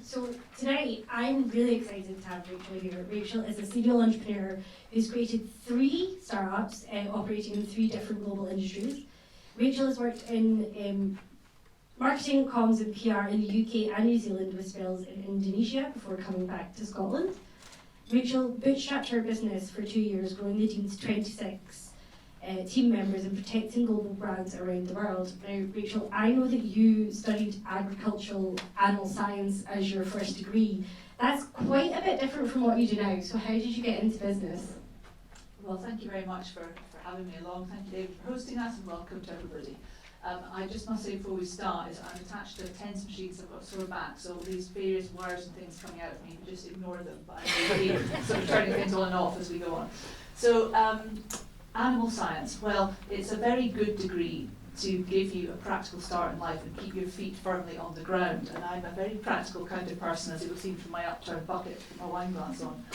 So tonight, I'm really excited to have Rachel here. Rachel is a serial entrepreneur who's created 3 startups operating in 3 different global industries. Rachel has worked in marketing, comms and PR in the UK and New Zealand with spells in Indonesia before coming back to Scotland. Rachel bootstrapped her business for 2 years, growing the team to 26 team members and protecting global brands around the world. Now, Rachel, I know that you studied agricultural animal science as your first degree. That's quite a bit different from what you do now. So how did you get into business? Well, thank you very much for having me along. Thank you, David, for hosting us, and welcome to everybody. I just must say before we start, I'm attached to tense machines. I've got a sore back, so these various wires and things coming out of me, just ignore them. But I'm going to be sort of turning things on and off as we go on. So, animal science. Well, it's a very good degree to give you a practical start in life and keep your feet firmly on the ground. And I'm a very practical kind of person, as you'll see from my upturned bucket with my wine glass on.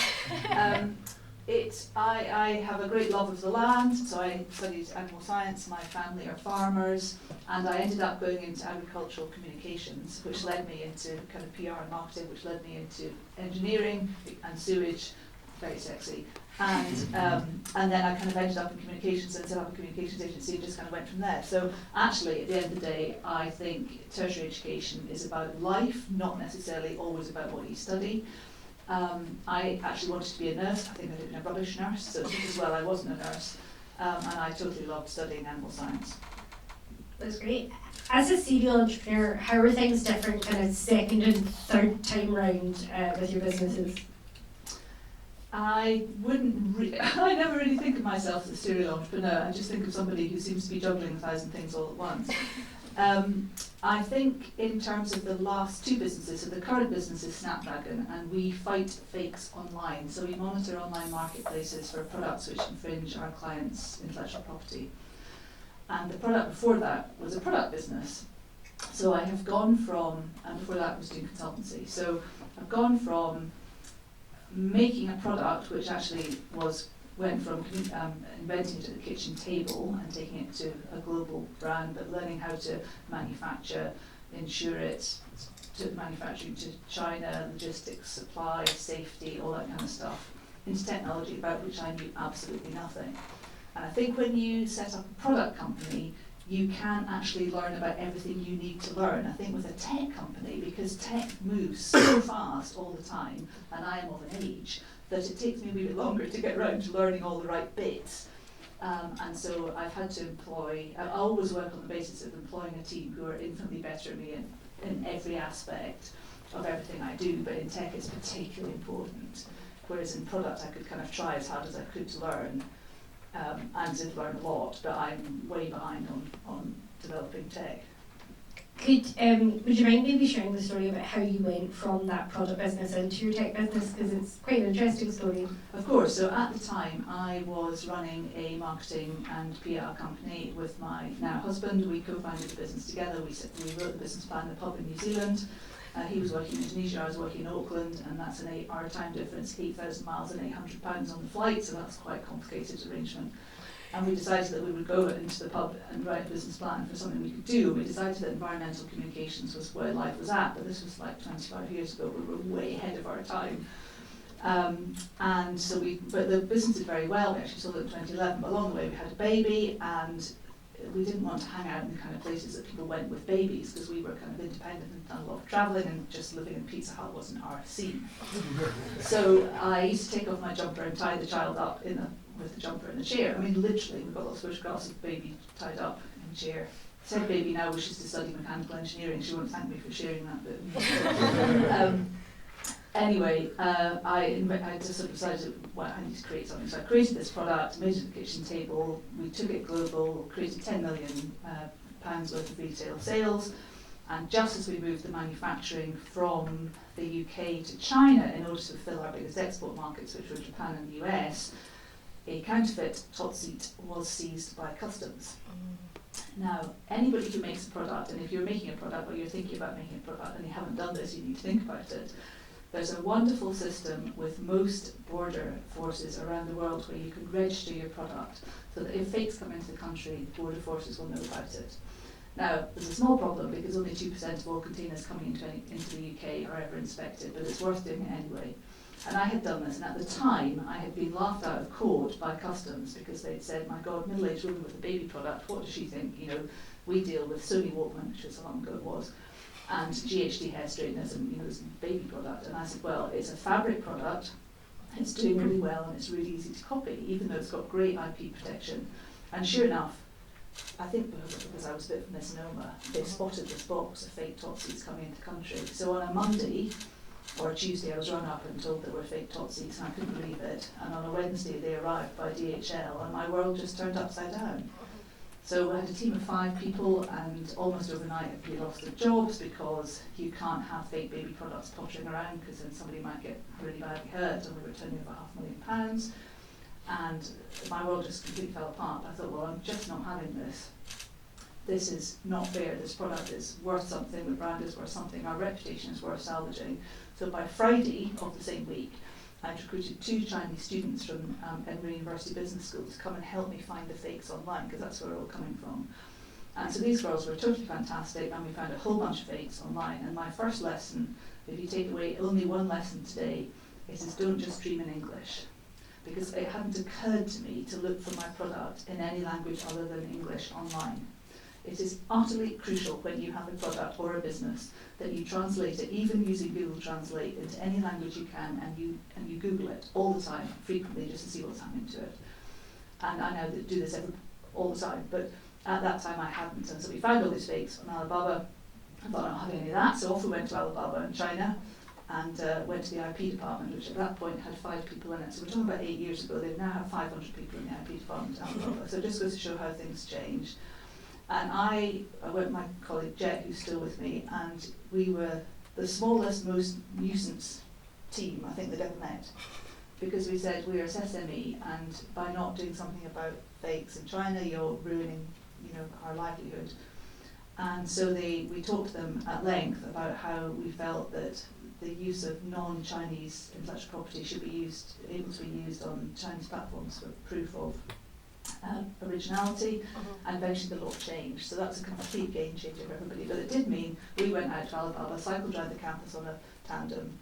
I have a great love of the land, so I studied animal science. My family are farmers, and I ended up going into agricultural communications, which led me into kind of PR and marketing, which led me into engineering and sewage, very sexy. And then I kind of ended up in communications and set up a communications agency and just kind of went from there. So actually, at the end of the day, I think tertiary education is about life, not necessarily always about what you study. I actually wanted to be a nurse. I think I'd been a rubbish nurse, so just as well I wasn't a nurse. And I totally loved studying animal science. That's great. As a serial entrepreneur, how are things different kind of second and third time round with your businesses? I never really think of myself as a serial entrepreneur. I just think of somebody who seems to be juggling 1,000 things all at once. I think in terms of the last 2 businesses, so the current business is SnapDragon, and we fight fakes online. So we monitor online marketplaces for products which infringe our clients' intellectual property. And the product before that was a product business. So I have gone from, and before that I was doing consultancy, so I've gone from making a product which actually went from inventing it at the kitchen table and taking it to a global brand, but learning how to manufacture, insure it, to manufacturing to China, logistics, supply, safety, all that kind of stuff, into technology about which I knew absolutely nothing. And I think when you set up a product company, you can actually learn about everything you need to learn. I think with a tech company, because tech moves so fast all the time, and I am of an age, that it takes me a wee bit longer to get around to learning all the right bits. And so I've had to I always work on the basis of employing a team who are infinitely better at me in every aspect of everything I do, but in tech it's particularly important. Whereas in product I could kind of try as hard as I could to learn, and did learn a lot, but I'm way behind on developing tech. Would you mind maybe sharing the story about how you went from that product business into your tech business, because it's quite an interesting story. Of course, so at the time I was running a marketing and PR company with my now husband. We co-founded the business together. We wrote the business plan in a pub in New Zealand. He was working in Indonesia, I was working in Auckland, and that's an 8-hour time difference, 8,000 miles and £800 on the flight, so that's quite a complicated arrangement. And we decided that we would go into the pub and write a business plan for something we could do. We decided that environmental communications was where life was at, but this was like 25 years ago. We were way ahead of our time. And so but the business did very well. We actually sold it in 2011, but along the way we had a baby, and we didn't want to hang out in the kind of places that people went with babies, because we were kind of independent and done a lot of travelling, and just living in Pizza Hut wasn't our scene. So I used to take off my jumper and tie the child up with the jumper in the chair. I mean, literally, we've got lots of photographs of the baby tied up in a chair. Said baby now wishes to study mechanical engineering. She won't thank me for sharing that bit. Anyway, I just sort of decided, well, I need to create something. So I created this product, made it at the kitchen table, we took it global, created £10 million worth of retail sales, and just as we moved the manufacturing from the UK to China in order to fulfill our biggest export markets, which were Japan and the US, a counterfeit Totseat was seized by customs. Now, anybody who makes a product, and if you're making a product or you're thinking about making a product and you haven't done this, you need to think about it. There's a wonderful system with most border forces around the world where you can register your product so that if fakes come into the country, border forces will know about it. Now, there's a small problem because only 2% of all containers coming into the UK are ever inspected, but it's worth doing it anyway. And I had done this, and at the time, I had been laughed out of court by customs because they'd said, my God, middle-aged woman with a baby product, what does she think? You know, we deal with Sony Walkman, which is how long ago it was, and GHD hair straighteners, and you know, it's a baby product. And I said, well, it's a fabric product, it's doing really well, and it's really easy to copy, even though it's got great IP protection. And sure enough, I think because I was a bit of a misnomer, they spotted this box of fake Totseats coming into the country. So on a Monday or a Tuesday, I was run up and told there were fake Totseats, and I couldn't believe it. And on a Wednesday, they arrived by DHL, and my world just turned upside down. So I had a team of 5 people, and almost overnight we lost their jobs because you can't have fake baby products pottering around because then somebody might get really badly hurt, and we were turning over £500,000. And my world just completely fell apart. I thought, well, I'm just not having this. This is not fair. This product is worth something. The brand is worth something. Our reputation is worth salvaging. So by Friday of the same week, I recruited 2 Chinese students from Edinburgh University Business School to come and help me find the fakes online, because that's where they're all coming from. And so these girls were totally fantastic, and we found a whole bunch of fakes online. And my first lesson, if you take away only one lesson today, is don't just dream in English. Because it hadn't occurred to me to look for my product in any language other than English online. It is utterly crucial when you have a product or a business that you translate it, even using Google Translate, into any language you can, and you Google it all the time, frequently, just to see what's happening to it. And I now do this all the time, but at that time I hadn't. And so we found all these fakes on Alibaba. I thought, I'm not having any of that, so off we went to Alibaba in China, and went to the IP department, which at that point had 5 people in it. So we're talking about 8 years ago. They now have 500 people in the IP department at Alibaba. So it just goes to show how things change. And I went with my colleague Jet, who's still with me, and we were the smallest, most nuisance team I think they'd ever met. Because we said, we're a SME, and by not doing something about fakes in China, you're ruining, you know, our livelihood. And so we talked to them at length about how we felt that the use of non-Chinese intellectual property should be able to be used on Chinese platforms for proof of originality, and eventually the law changed. So that's a complete game changer for everybody. But it did mean we went out to Alibaba, cycled around the campus on a tandem,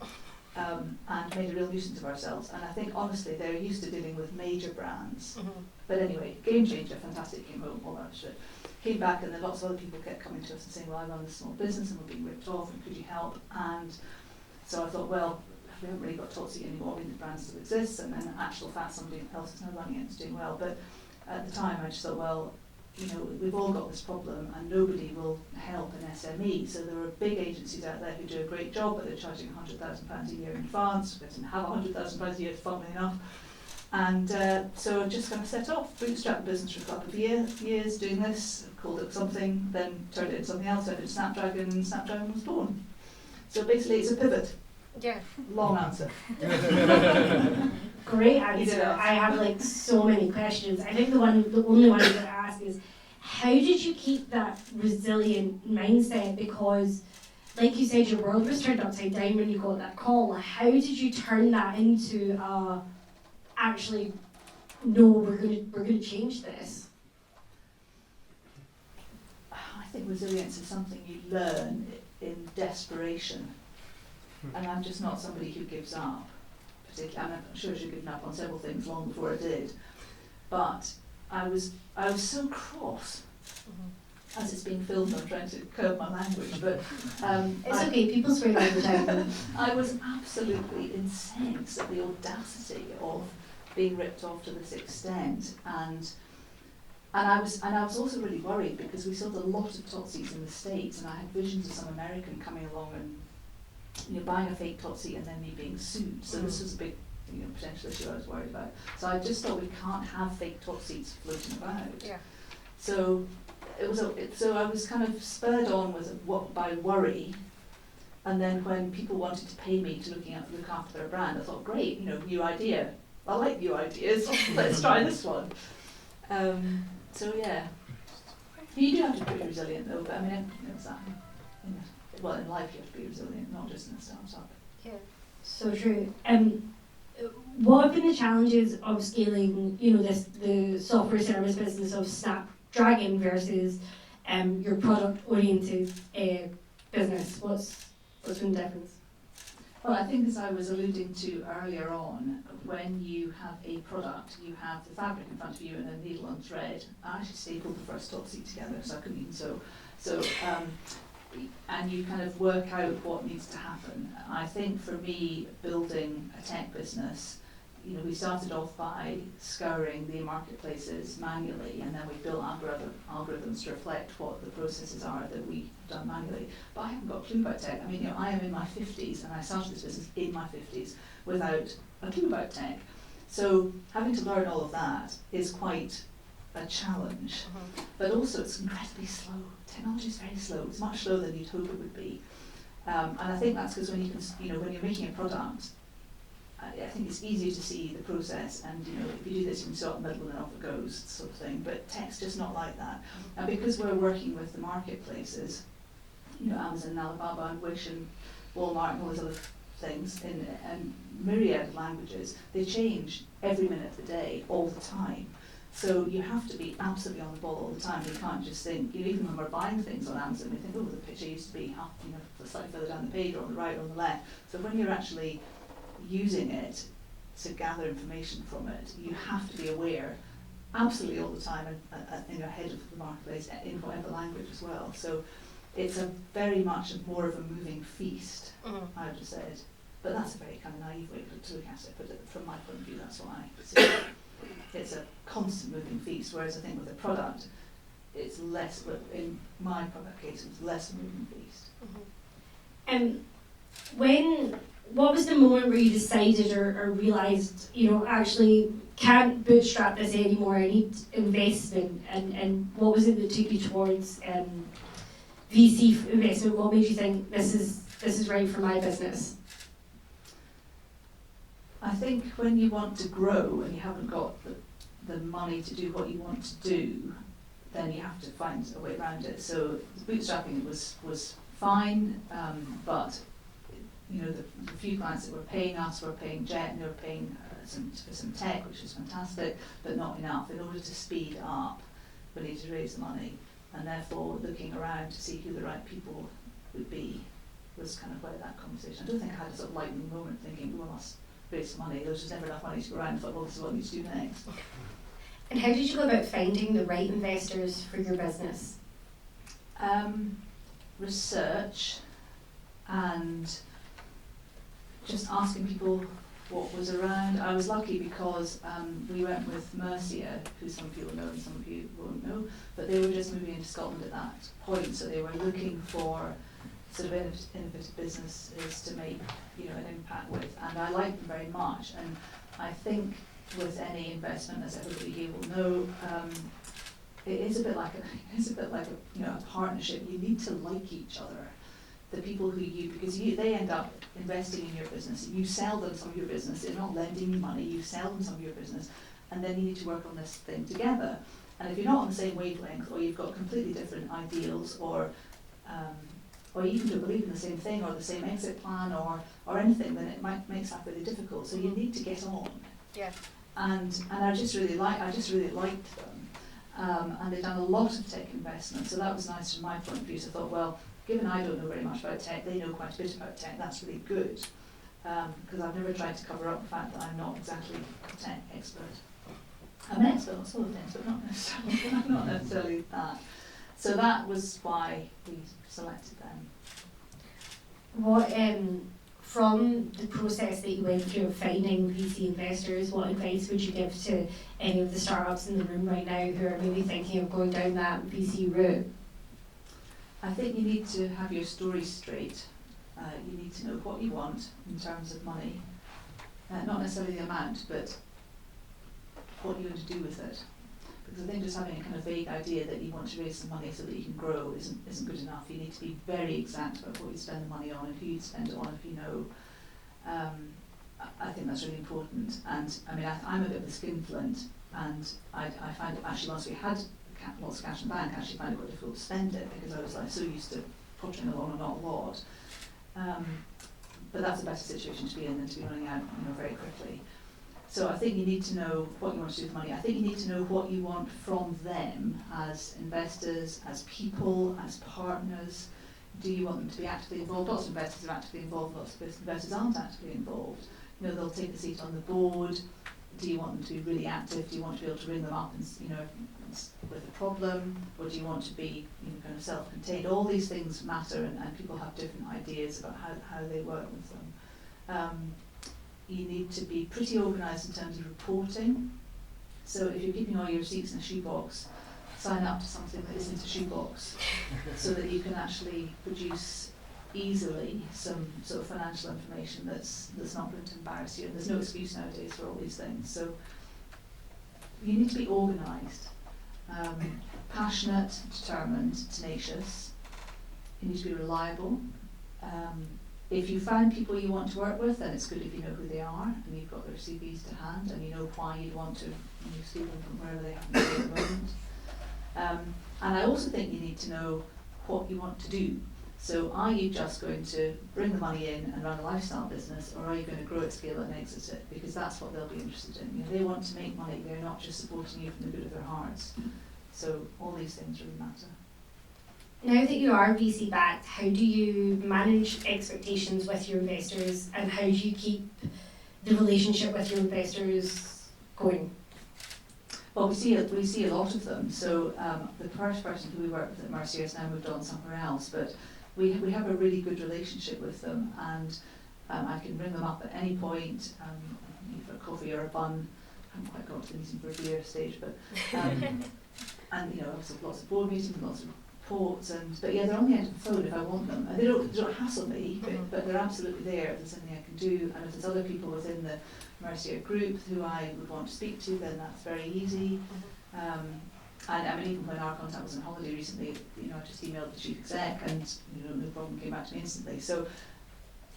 and made a real nuisance of ourselves. And I think honestly they're used to dealing with major brands. But anyway, game changer, fantastic, came home, all that shit. Came back, and then lots of other people kept coming to us and saying, well, I run this small business and we're being ripped off, and could you help? And so I thought, well, we haven't really got Totseat anymore, the brand still exists, and then in actual fact somebody else is now running it and it's doing well. But at the time I just thought, well, you know, we've all got this problem and nobody will help an SME. So there are big agencies out there who do a great job, but they're charging £100,000 a year in advance. We didn't have £100,000 a year, funnily enough. And so I just kind of set off, bootstrapped the business for a couple of years doing this, called it something, then turned it into something else. I did SnapDragon, and SnapDragon was born. So basically it's a pivot. Yeah. Long answer. Great answer. I have like so many questions. I think the only one I'm going to ask is, how did you keep that resilient mindset? Because, like you said, your world was turned upside down when you got that call. How did you turn that into actually, no, we're going to change this? I think resilience is something you learn in desperation. And I'm just not somebody who gives up, particularly. I'm sure she'd given up on several things long before I did. But I was so cross. As it's being filmed, I'm trying to curb my language, but It's okay, people swear all the time. I was absolutely incensed at the audacity of being ripped off to this extent, and I was also really worried because we sold a lot of Totseats in the States, and I had visions of some American coming along and, you know, buying a fake Totseat and then me being sued. So this was a big, you know, potential issue I was worried about. So I just thought we can't have fake Totseats floating about. Yeah. So so I was kind of spurred on by worry, and then when people wanted to pay me to look after their brand, I thought, great, you know, new idea. I like new ideas. Let's try this one. So yeah, you do have to be resilient though. But I mean, it's that. Well, in life you have to be resilient, not just in a startup. Yeah. So true. What have been the challenges of scaling, you know, the software service business of SnapDragon versus your product-oriented business? What's been the difference? Well, I think as I was alluding to earlier on, when you have a product, you have the fabric in front of you and a needle and thread. I actually stapled the first Totseat together because I couldn't even sew. And you kind of work out what needs to happen. I think for me, building a tech business, we started off by scouring the marketplaces manually, and then we built algorithms to reflect what the processes are that we've done manually. But I haven't got a clue about tech. I mean, I am in my 50s, and I started this business in my 50s without a clue about tech. So having to learn all of that is quite a challenge, but also it's incredibly slow. Technology is very slow. It's much slower than you'd hope it would be. And I think that's because when when you're making a product, I think it's easier to see the process, and if you do this, you can start in the middle and off it goes, sort of thing. But tech's just not like that. And because we're working with the marketplaces, Amazon and Alibaba and Wish and Walmart and all those other things in myriad languages, they change every minute of the day, all the time. So you have to be absolutely on the ball all the time. You can't just think, even when we're buying things on Amazon, we think, oh, the picture used to be up, slightly further down the page, or on the right or on the left. So when you're actually using it to gather information from it, you have to be aware absolutely all the time and ahead of the marketplace in whatever language as well. So it's a very much more of a moving feast, I would have said. But that's a very kind of naive way to look at it, but from my point of view, that's what I see it. It's a constant moving feast, whereas I think with a product, it's less, but in my product case, it's less a moving feast. What was the moment where you decided or realised, actually can't bootstrap this anymore, I need investment, and what was it that took you towards VC investment? What made you think this is right for my business? I think when you want to grow and you haven't got the money to do what you want to do, then you have to find a way around it. So bootstrapping was fine, but the few clients that were paying us were paying Jet, and they were paying for some tech, which was fantastic, but not enough. In order to speed up, we needed to raise the money, and therefore looking around to see who the right people would be was kind of where that conversation. I don't think I had a sort of lightning moment thinking, we must raise some money. There was just never enough money to go around. I thought, well, this is what we need to do next. And how did you go about finding the right investors for your business? Research and just asking people what was around. I was lucky because we went with Mercia, who some people know and some of you won't know, but they were just moving into Scotland at that point, so they were looking for sort of innovative businesses to make an impact with, and I like them very much. And I think with any investment, as everybody here will know, it is a bit like a partnership. You need to like each other. The people because they end up investing in your business. You sell them some of your business. They're not lending you money. You sell them some of your business, and then you need to work on this thing together. And if you're not on the same wavelength, or you've got completely different ideals, or you even don't believe in the same thing, or the same exit plan, or anything, then it makes that really difficult. So you need to get on. Yeah. And I just really liked them. And they've done a lot of tech investment, so that was nice from my point of view. So I thought, well, given I don't know very much about tech, they know quite a bit about tech, that's really good. Because I've never tried to cover up the fact that I'm not exactly a tech expert. I'm an expert on some of things, but not necessarily that. So that was why we selected them. What, from the process that you went through of finding VC investors, what advice would you give to any of the startups in the room right now who are maybe thinking of going down that VC route? I think you need to have your story straight. You need to know what you want in terms of money. Not necessarily the amount, but what you're going to do with it. Because I think just having a kind of vague idea that you want to raise some money so that you can grow isn't good enough. You need to be very exact about what you spend the money on and who you spend it on, if you know. I think that's really important. And I mean, I'm a bit of a skinflint, and I find actually once we had lots of cash in the bank, I actually found it quite difficult to spend it because I was so used to pottering along and not a lot. But that's a better situation to be in than to be running out very quickly. So I think you need to know what you want to do with money. I think you need to know what you want from them as investors, as people, as partners. Do you want them to be actively involved? Lots of investors are actively involved, lots of investors aren't actively involved. You know, they'll take a seat on the board. Do you want them to be really active? Do you want to be able to ring them up and, you know, with a problem? Or do you want to be, you know, kind of self-contained? All these things matter, and people have different ideas about how they work with them. You need to be pretty organised in terms of reporting. So if you're keeping all your receipts in a shoebox, sign up to something that isn't a shoebox so that you can actually produce easily some sort of financial information that's not going to embarrass you. And there's no excuse nowadays for all these things. So you need to be organised, passionate, determined, tenacious. You need to be reliable. If you find people you want to work with, then it's good if you know who they are and you've got their CVs to hand and you know why you'd want to steal them from wherever they happen to be at the moment. And I also think you need to know what you want to do. So are you just going to bring the money in and run a lifestyle business, or are you going to grow it, scale it and exit it? Because that's what they'll be interested in. You know, they want to make money, they're not just supporting you from the good of their hearts. So all these things really matter. Now that you are VC backed, how do you manage expectations with your investors, and how do you keep the relationship with your investors going? Well, we see a lot of them. So the first person who we worked with at Mercier has now moved on somewhere else, but we have a really good relationship with them, and I can ring them up at any point for a coffee or a bun. I haven't quite got to the meeting for a beer stage, but and you know, obviously lots of board meetings, lots of reports, but yeah, they're on the end of the phone if I want them. And they don't hassle me, but they're absolutely there if there's something I can do. And if there's other people within the Mercier group who I would want to speak to, then that's very easy. And I mean, even when our contact was on holiday recently, you know, I just emailed the chief exec, and you know, no problem, came back to me instantly. So,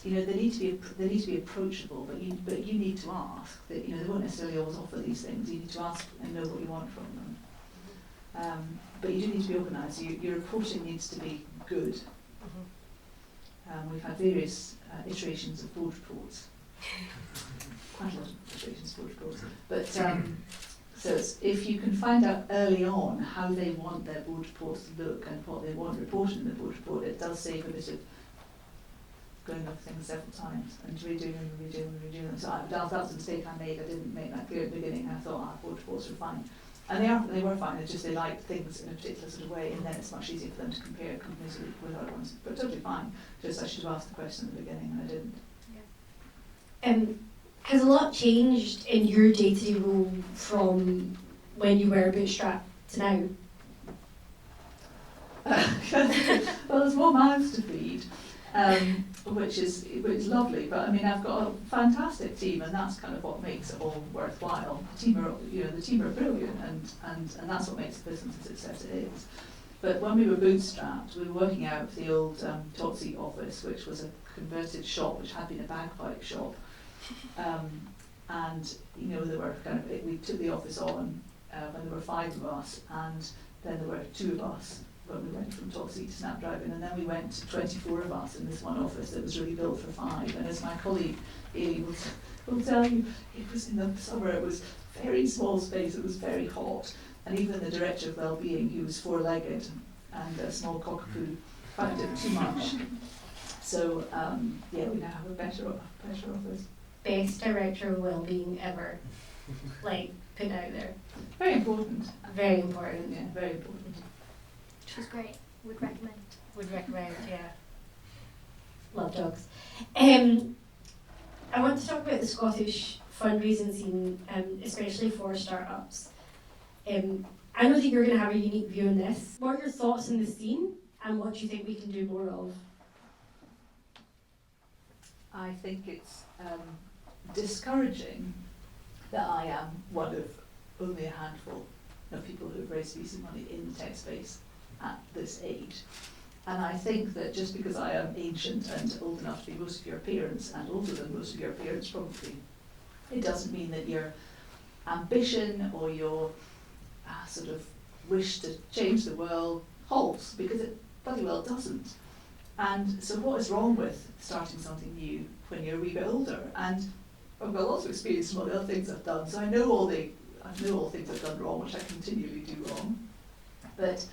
you know, they need to be approachable, but you need to ask. That, you know, they won't necessarily always offer these things. You need to ask and know what you want from them. But you do need to be organised. Your reporting needs to be good. We've had various iterations of board reports. Quite a lot of iterations of board reports. But so if you can find out early on how they want their board reports to look and what they want reported in the board report, it does save a bit of going over things several times and redoing them. So that was a mistake I made. I didn't make that clear at the beginning. I thought board reports were fine. And they were fine, it's just they liked things in a particular sort of way, and then it's much easier for them to compare companies with other ones. But totally fine, just I should have asked the question at the beginning and I didn't. Yeah. Has a lot changed in your day-to-day role from when you were bootstrapped to now? Well, there's more mouths to feed, which is lovely. But I mean, I've got a fantastic team, and that's kind of what makes it all worthwhile. The team are brilliant, and that's what makes the business the success it is. But when we were bootstrapped, we were working out of the old Totseat office, which was a converted shop, which had been a bagpipe shop. And you know, there were we took the office on when there were 5 of us, and then there were 2 of us when we went from Totseat to SnapDragon, and then we went to 24 of us in this one office that was really built for 5. And as my colleague Ailey will tell you, it was in the summer, it was very small space, it was very hot, and even the director of wellbeing, who was 4-legged and a small cockapoo, found it too much. So yeah, we now have a better office. Best director of wellbeing ever, like put out there. Very important. Very important. Yeah, very important. She's great. Would recommend. Would recommend, yeah. Love dogs. I want to talk about the Scottish fundraising scene, especially for startups. I know that you're going to have a unique view on this. What are your thoughts on the scene, and what do you think we can do more of? I think it's discouraging that I am one of only a handful of people who have raised VC money in the tech space at this age. And I think that just because I am ancient and old enough to be most of your parents, and older than most of your parents probably, it doesn't mean that your ambition or your sort of wish to change the world halts, because it bloody well doesn't. And so what is wrong with starting something new when you're a wee bit older? And I've got lots of experience from all the other things I've done, so I know all the things I've done wrong, which I continually do wrong. But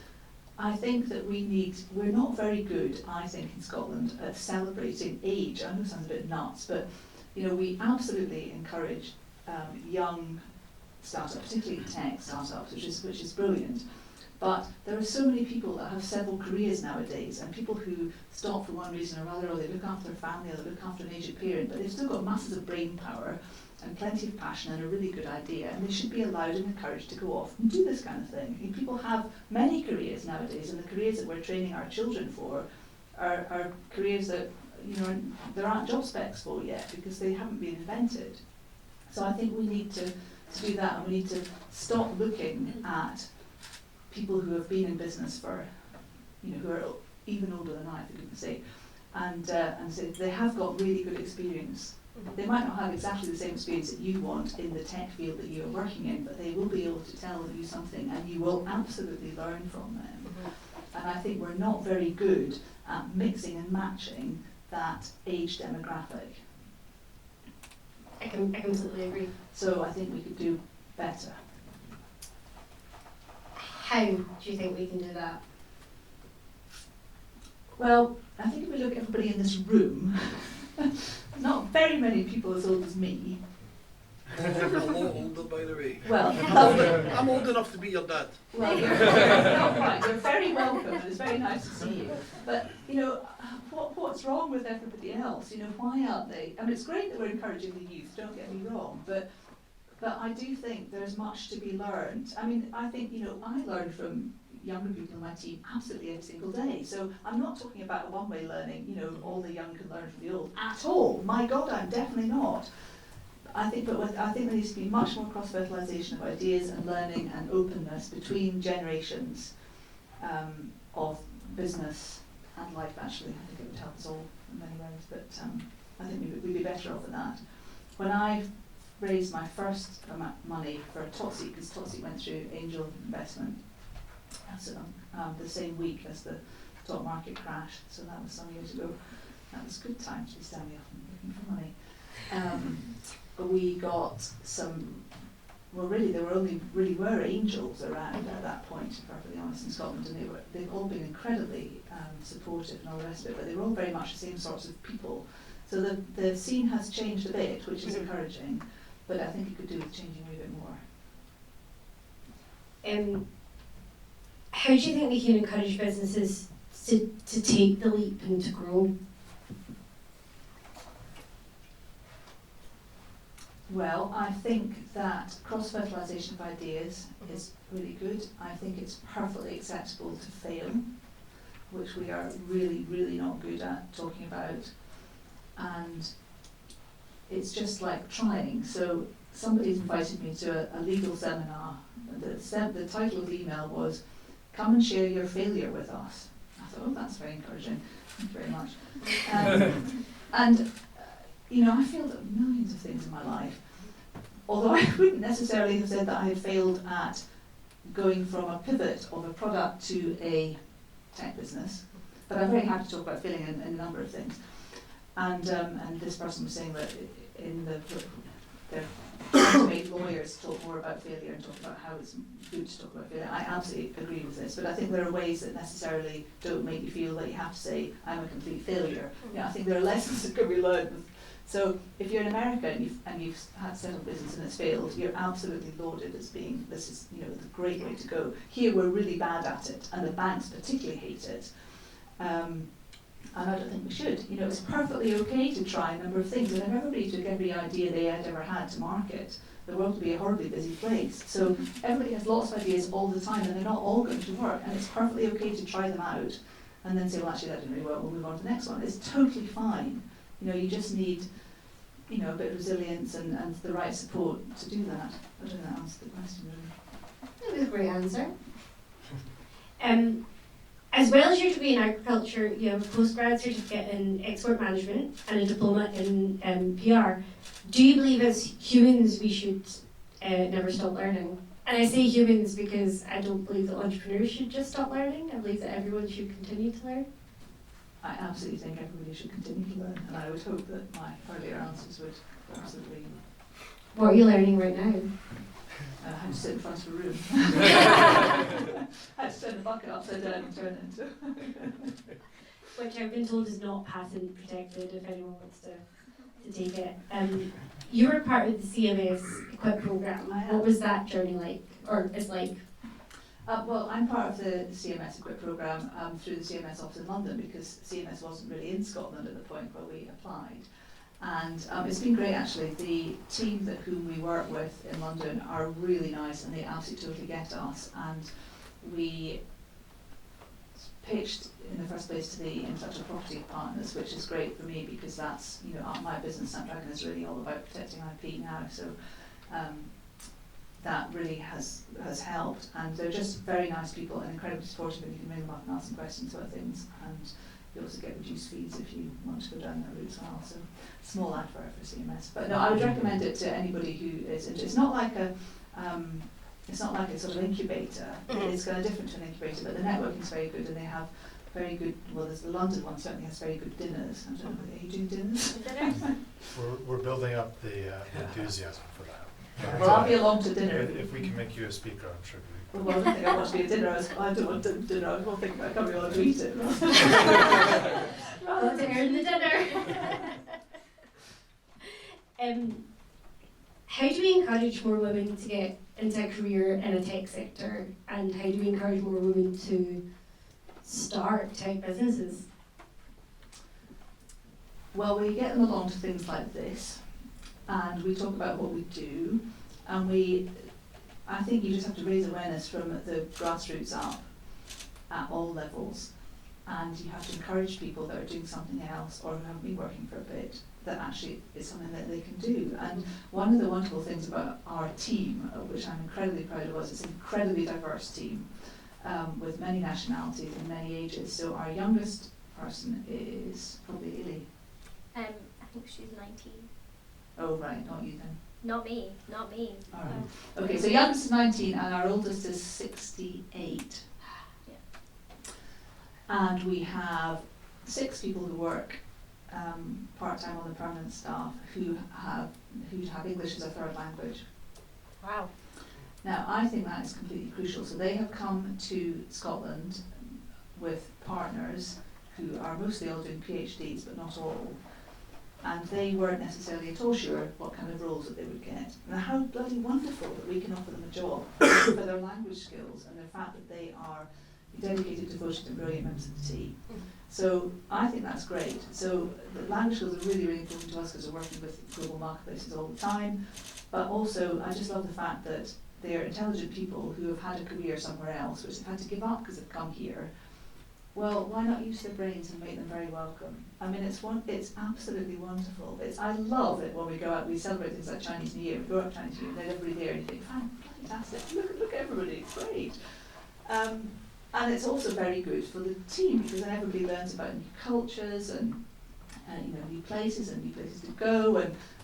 I think that we're not very good, I think, in Scotland at celebrating age. I know it sounds a bit nuts, but we absolutely encourage young startups, particularly tech startups, which is brilliant. But there are so many people that have several careers nowadays, and people who stop for one reason or other, or they look after their family, or they look after an aged parent, but they've still got masses of brain power and plenty of passion and a really good idea, and they should be allowed and encouraged to go off and do this kind of thing. People have many careers nowadays, and the careers that we're training our children for are careers that there aren't job specs for yet because they haven't been invented. So I think we need to do that, and we need to stop looking at people who have been in business for, who are even older than I, for goodness sake, and say they have got really good experience. They might not have exactly the same experience that you want in the tech field that you are working in, but they will be able to tell you something, and you will absolutely learn from them. And I think we're not very good at mixing and matching that age demographic. I completely agree. So I think we could do better. How do you think we can do that? Well, I think if we look at everybody in this room, not very many people as old as me. I'm a lot older, by the way. Well, I'm old enough to be your dad. well, you're not right. You're very welcome, and it's very nice to see you. But what's wrong with everybody else? Why aren't they? I mean, it's great that we're encouraging the youth. Don't get me wrong, but I do think there's much to be learned. I mean, I think I learn from younger people in my team absolutely every single day. So I'm not talking about a one-way learning. All the young can learn from the old at all. My God, I'm definitely not. I think there needs to be much more cross-fertilisation of ideas and learning and openness between generations of business and life, actually. I think it would help us all in many ways, but I think we'd be better off than that. When I raised my first money for Totseat, because Totseat went through angel investment the same week as the stock market crash, so that was some years ago. That was a good time to be standing up and looking for money. But we got some, well really there were angels around at that point, to be perfectly honest, in Scotland, and they've all been incredibly supportive and all the rest of it, but they were all very much the same sorts of people. So the scene has changed a bit, which is encouraging, but I think it could do with changing a wee bit more. How do you think we can encourage businesses to take the leap and to grow? Well, I think that cross-fertilisation of ideas is really good. I think it's perfectly acceptable to fail, which we are really, really not good at talking about. And it's just like trying. So somebody's invited me to a legal seminar. The title of the email was, "Come and share your failure with us." I thought, oh, that's very encouraging. Thank you very much. I failed at millions of things in my life. Although I wouldn't necessarily have said that I had failed at going from a pivot of a product to a tech business. But I'm very happy to talk about failing in a number of things. And this person was saying that they're trying to make lawyers talk more about failure and talk about how it's good to talk about failure. I absolutely agree with this, but I think there are ways that necessarily don't make you feel that you have to say, I'm a complete failure. I think there are lessons that can be learned. So if you're in America and you've had set up a business and it's failed, you're absolutely lauded as being, this is the great way to go. Here we're really bad at it, and the banks particularly hate it. And I don't think we should. It's perfectly okay to try a number of things, and if everybody took every idea they had ever had to market, the world would be a horribly busy place. So everybody has lots of ideas all the time, and they're not all going to work, and it's perfectly okay to try them out, and then say, well, actually that didn't really work, we'll move on to the next one. It's totally fine. You just need, a bit of resilience and the right support to do that. I don't know that answered the question really. That was a great answer. As well as your degree in agriculture, you have a postgrad certificate in export management and a diploma in PR. Do you believe as humans we should never stop learning? And I say humans because I don't believe that entrepreneurs should just stop learning. I believe that everyone should continue to learn. I absolutely think everybody should continue to learn, and I would hope that my earlier answers would absolutely What are you learning right now? how to sit in front of a room. How to turn the bucket upside down and turn it into. Which I've been told is not patent protected if anyone wants to take it. You were part of the CMS Equip programme. I am. What was that journey like, or is like? Well, I'm part of the CMS Equip programme through the CMS office in London, because CMS wasn't really in Scotland at the point where we applied. And it's been great actually. The team whom we work with in London are really nice, and they absolutely totally get us. And we pitched in the first place to the intellectual property partners, which is great for me because that's, you know, my business, SnapDragon, is really all about protecting IP now. So that really has helped, and they're just very nice people and incredibly supportive, and you can ring them up and ask them questions about things, and you also get reduced fees if you want to go down that route as well. So small advert for CMS, but no, I would recommend it to anybody who is interested. It's not like a sort of incubator. It's kind of different to an incubator, but the networking is very good, and they have very good. Well, there's the London one certainly has very good dinners. I don't know, are you doing dinners? We're building up the enthusiasm for that. Well, I'll be along to dinner. If we can make you a speaker, I'm sure we Well, I don't think I want to be at dinner. I don't want dinner. I was thinking about coming along to eat it. Rather to earn the dinner. How do we encourage more women to get into a career in a tech sector, and how do we encourage more women to start tech businesses? Well, we get them along to things like this, and we talk about what we do, and I think you just have to raise awareness from the grassroots up at all levels, and you have to encourage people that are doing something else or who haven't been working for a bit that actually is something that they can do. And one of the wonderful things about our team, which I'm incredibly proud of, is it's an incredibly diverse team with many nationalities and many ages. So our youngest person is probably Illy. I think she's 19. Oh right, not you then. Not me. All right. Okay, so youngest is 19 and our oldest is 68. Yeah. And we have 6 people who work part-time on the permanent staff who have English as a third language. Wow. Now, I think that is completely crucial. So they have come to Scotland with partners who are mostly all doing PhDs, but not all. And they weren't necessarily at all sure what kind of roles that they would get. Now, how bloody wonderful that we can offer them a job for their language skills and the fact that they are dedicated, devoted, and brilliant members of the team. So I think that's great. So the language skills are really, really important to us because we're working with global marketplaces all the time. But also, I just love the fact that they're intelligent people who have had a career somewhere else, which they've had to give up because they've come here. Well, why not use their brains and make them very welcome? I mean, it's absolutely wonderful. I love it when we go out, we celebrate things like Chinese New Year. We go out Chinese New Year, and then everybody there, and you think, fantastic, look at everybody, it's great. And it's also very good for the team because then everybody learns about new cultures and new places to go,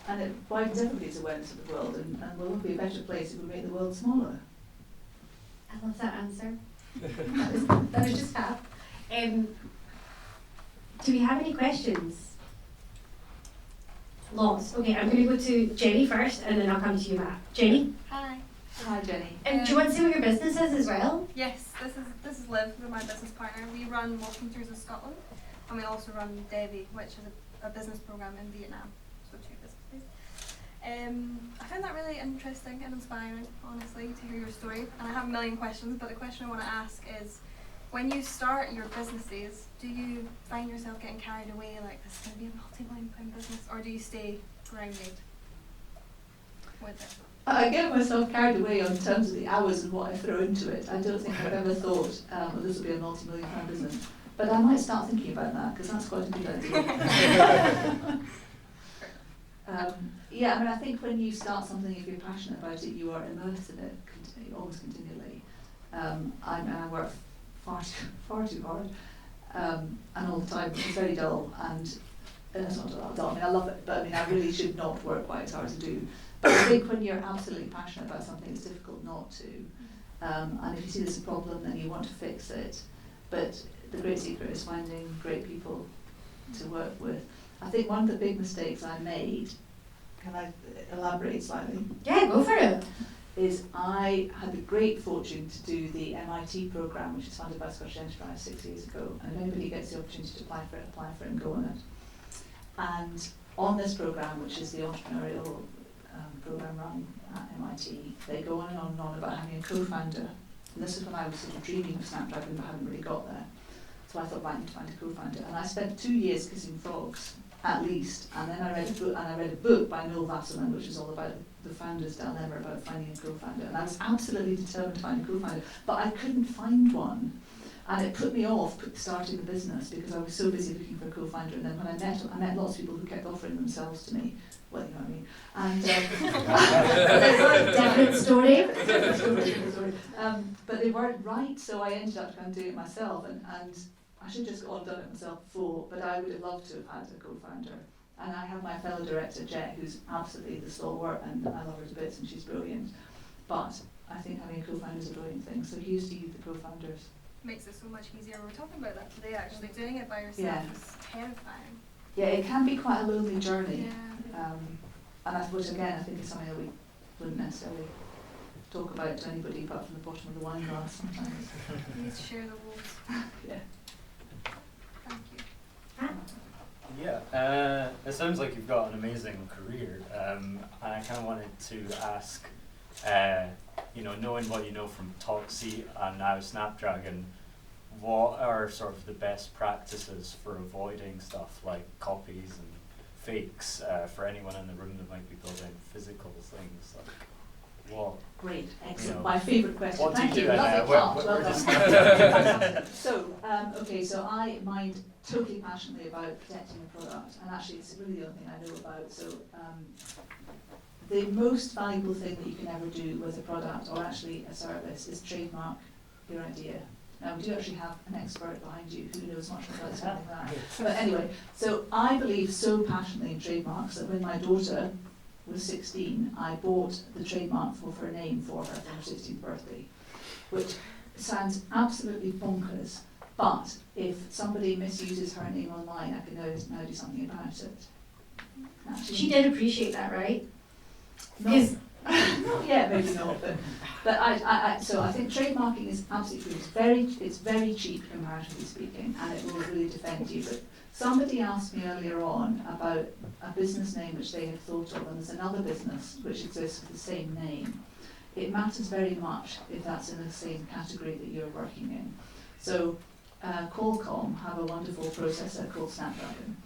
and it widens everybody's awareness of the world, and we'll be a better place if we make the world smaller. I love that answer. that was just fab. Do we have any questions? Lots. Okay, I'm going to go to Jenny first, and then I'll come to you, Matt. Jenny? Hi. Hi, Jenny. Do you want to say what your business is as well? Yes, this is Liv, my business partner. We run Walking Throughs of Scotland, and we also run Devi, which is a business program in Vietnam. So 2 businesses. I found that really interesting and inspiring, honestly, to hear your story. And I have a million questions, but the question I want to ask is, when you start your businesses, do you find yourself getting carried away, like this is going to be a multi-million-pound business, or do you stay grounded with it? I get myself carried away on terms of the hours and what I throw into it. I don't think I've ever thought, well, this will be a multi-million-pound business. But I might start thinking about that, because that's quite a good idea. Yeah, I mean, I think when you start something, if you're passionate about it, you are immersed in it almost continually. I work far too hard, and all the time. It's very dull, and it's not dull. I mean, I love it, but I mean, I really should not work quite as hard to do. But I think when you're absolutely passionate about something, it's difficult not to. And if you see there's a problem, then you want to fix it. But the great secret is finding great people to work with. I think one of the big mistakes I made, can I elaborate slightly? Yeah, go for it. Is I had the great fortune to do the MIT program, which is funded by Scottish Enterprise 6 years ago, and if anybody gets the opportunity to apply for it and go on it. And on this program, which is the entrepreneurial program run at MIT, they go on and on about having a co-founder. And this is when I was sort of dreaming of SnapDragon but hadn't really got there. So I thought, right, I need to find a co-founder. And I spent 2 years kissing frogs, at least. And then I read a book by Noel Wasserman, which is all about the founders dilemma, about finding a co-founder. And I was absolutely determined to find a co-founder, but I couldn't find one. And it put me off starting the business because I was so busy looking for a co-founder. And then when I met lots of people who kept offering themselves to me. Well, you know what I mean. And Different story. But they weren't right, so I ended up kind of doing it myself. And I should have just gone and done it myself before, but I would have loved to have had a co-founder. And I have my fellow director, Jet, who's absolutely the stalwart, and I love her to bits, and she's brilliant. But I think having a co-founder is a brilliant thing. So here's to you, the co-founders. Makes it so much easier. We were talking about that today, actually. Doing it by yourself Yeah. is terrifying. Yeah, it can be quite a lonely journey. Yeah. And I suppose, again, I think it's something that we wouldn't necessarily talk about to anybody apart from the bottom of the wine glass sometimes. Please share the walls. Yeah. Thank you. Yeah, it sounds like you've got an amazing career, and I kind of wanted to ask, knowing what you know from Totseat and now SnapDragon, what are sort of the best practices for avoiding stuff like copies and fakes for anyone in the room that might be building physical things? Like, what? Great, excellent. You know, My favourite question. what do you Thank do you. and, Lovely where part. Well does- done. So I mind totally passionately about protecting a product, and actually it's really the only thing I know about. So the most valuable thing that you can ever do with a product, or actually a service, is trademark your idea. Now we do actually have an expert behind you who knows much more about something like that. But anyway, so I believe so passionately in trademarks that when my daughter was 16, I bought the trademark for her name for her 16th birthday, which sounds absolutely bonkers. But if somebody misuses her name online, I can now do something about it. Actually, She did appreciate that, right? not, Is- not yet, maybe not. But so I think trademarking is absolutely true. It's very cheap comparatively speaking, and it will really defend you. But somebody asked me earlier on about a business name which they had thought of, and there's another business which exists with the same name. It matters very much if that's in the same category that you're working in. So Qualcomm have a wonderful processor called SnapDragon,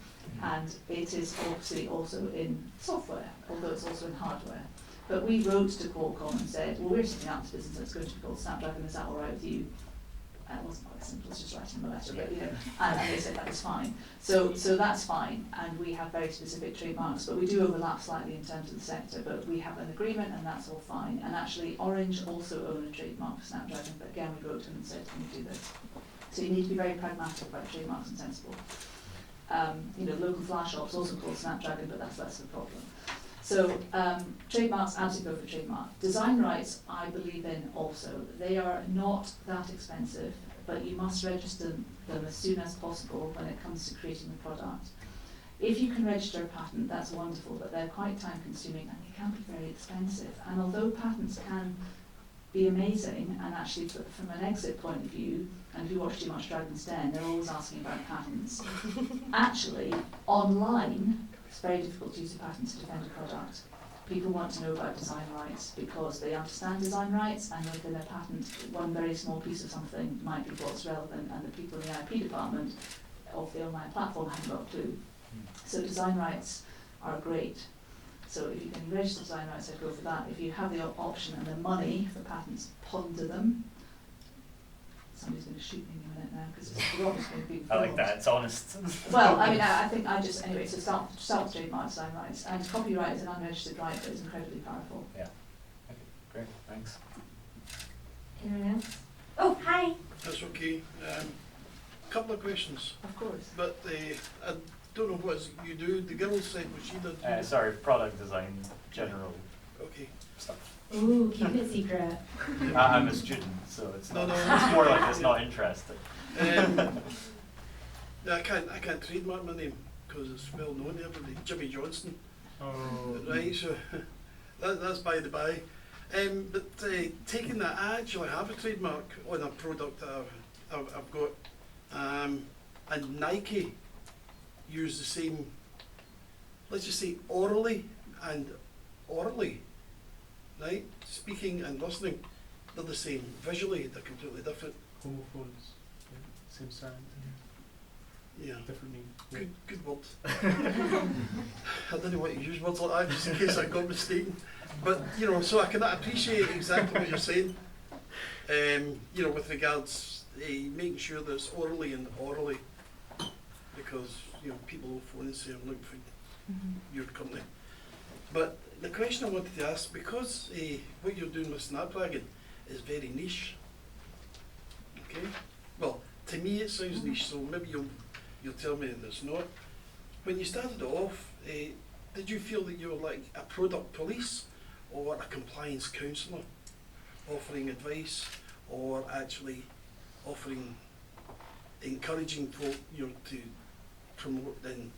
and it is obviously also in software, although it's also in hardware. But we wrote to Qualcomm and said, well, we're setting up this business that's going to be called SnapDragon, is that all right with you? And it wasn't quite simple, it's just writing them a letter, but you know, and they said that was fine. So that's fine, and we have very specific trademarks, but we do overlap slightly in terms of the sector, but we have an agreement and that's all fine. And actually Orange also own a trademark for SnapDragon, but again we wrote to them and said, can you do this? So you need to be very pragmatic about trademarks and sensible. Local flash shops also called SnapDragon, but that's less of a problem. So trademarks, absolutely go for trademark. Design rights, I believe in also. They are not that expensive, but you must register them as soon as possible when it comes to creating the product. If you can register a patent, that's wonderful, but they're quite time consuming and they can be very expensive. And although patents can be amazing, and actually from an exit point of view, and if you watch too much Dragon's Den, they're always asking about patents. Actually, online, it's very difficult to use a patent to defend a product. People want to know about design rights because they understand design rights, and within a patent, one very small piece of something might be what's relevant, and the people in the IP department of the online platform haven't got a clue. So design rights are great. So if you can register design rights, I'd go for that. If you have the option and the money for patents, ponder them. Somebody's going to shoot me in a minute now because we're obviously going to be. I like that, it's honest. Well, I mean, I think anyway, so start with trademark design rights. And copyright is an unregistered right that is incredibly powerful. Yeah. Okay, great, thanks. Anyone else? Oh, hi. That's okay. Couple of questions, Of course. but I don't know what you do. The girl said what she did. Sorry, product design, general Okay. stuff. Ooh, keep it secret. I'm a student, so it's No, not, no, it's more like yeah. it's not interesting. No, I can't trademark my name because it's well known to everybody. Jimmy Johnston. Oh. Right, so that's by the by. But taking that, I actually have a trademark on a product that I've got. And Nike use the same, let's just say orally and orally, right? Speaking and listening, they're the same. Visually, they're completely different. Homophones, yeah, same sound, Yeah. different name. Yeah. Good words. I didn't want to use words like that just in case I got mistaken. But, you know, so I can appreciate exactly what you're saying. You know, with regards making sure that it's orally and orally, because, you know, people will phone and say, I'm looking for your company. But the question I wanted to ask, because what you're doing with SnapDragon is very niche, okay? Well, to me it sounds niche, so maybe you'll tell me that it's not. When you started off, did you feel that you were like a product police or a compliance counsellor, offering advice or actually encouraging folk, you know, to promote and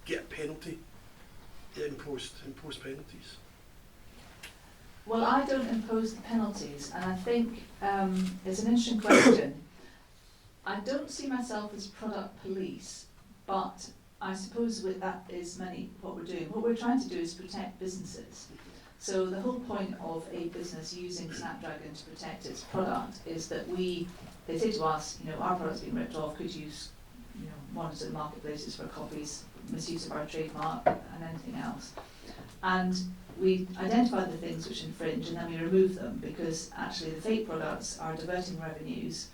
get a penalty, impose penalties? Well, I don't impose the penalties, and I think it's an interesting question. I don't see myself as product police, but I suppose with that is what we're doing. What we're trying to do is protect businesses. So the whole point of a business using SnapDragon to protect its product is that they say to us, you know, our product's been ripped off, could you monitor the marketplaces for copies, misuse of our trademark and anything else. And we identify the things which infringe and then we remove them, because actually the fake products are diverting revenues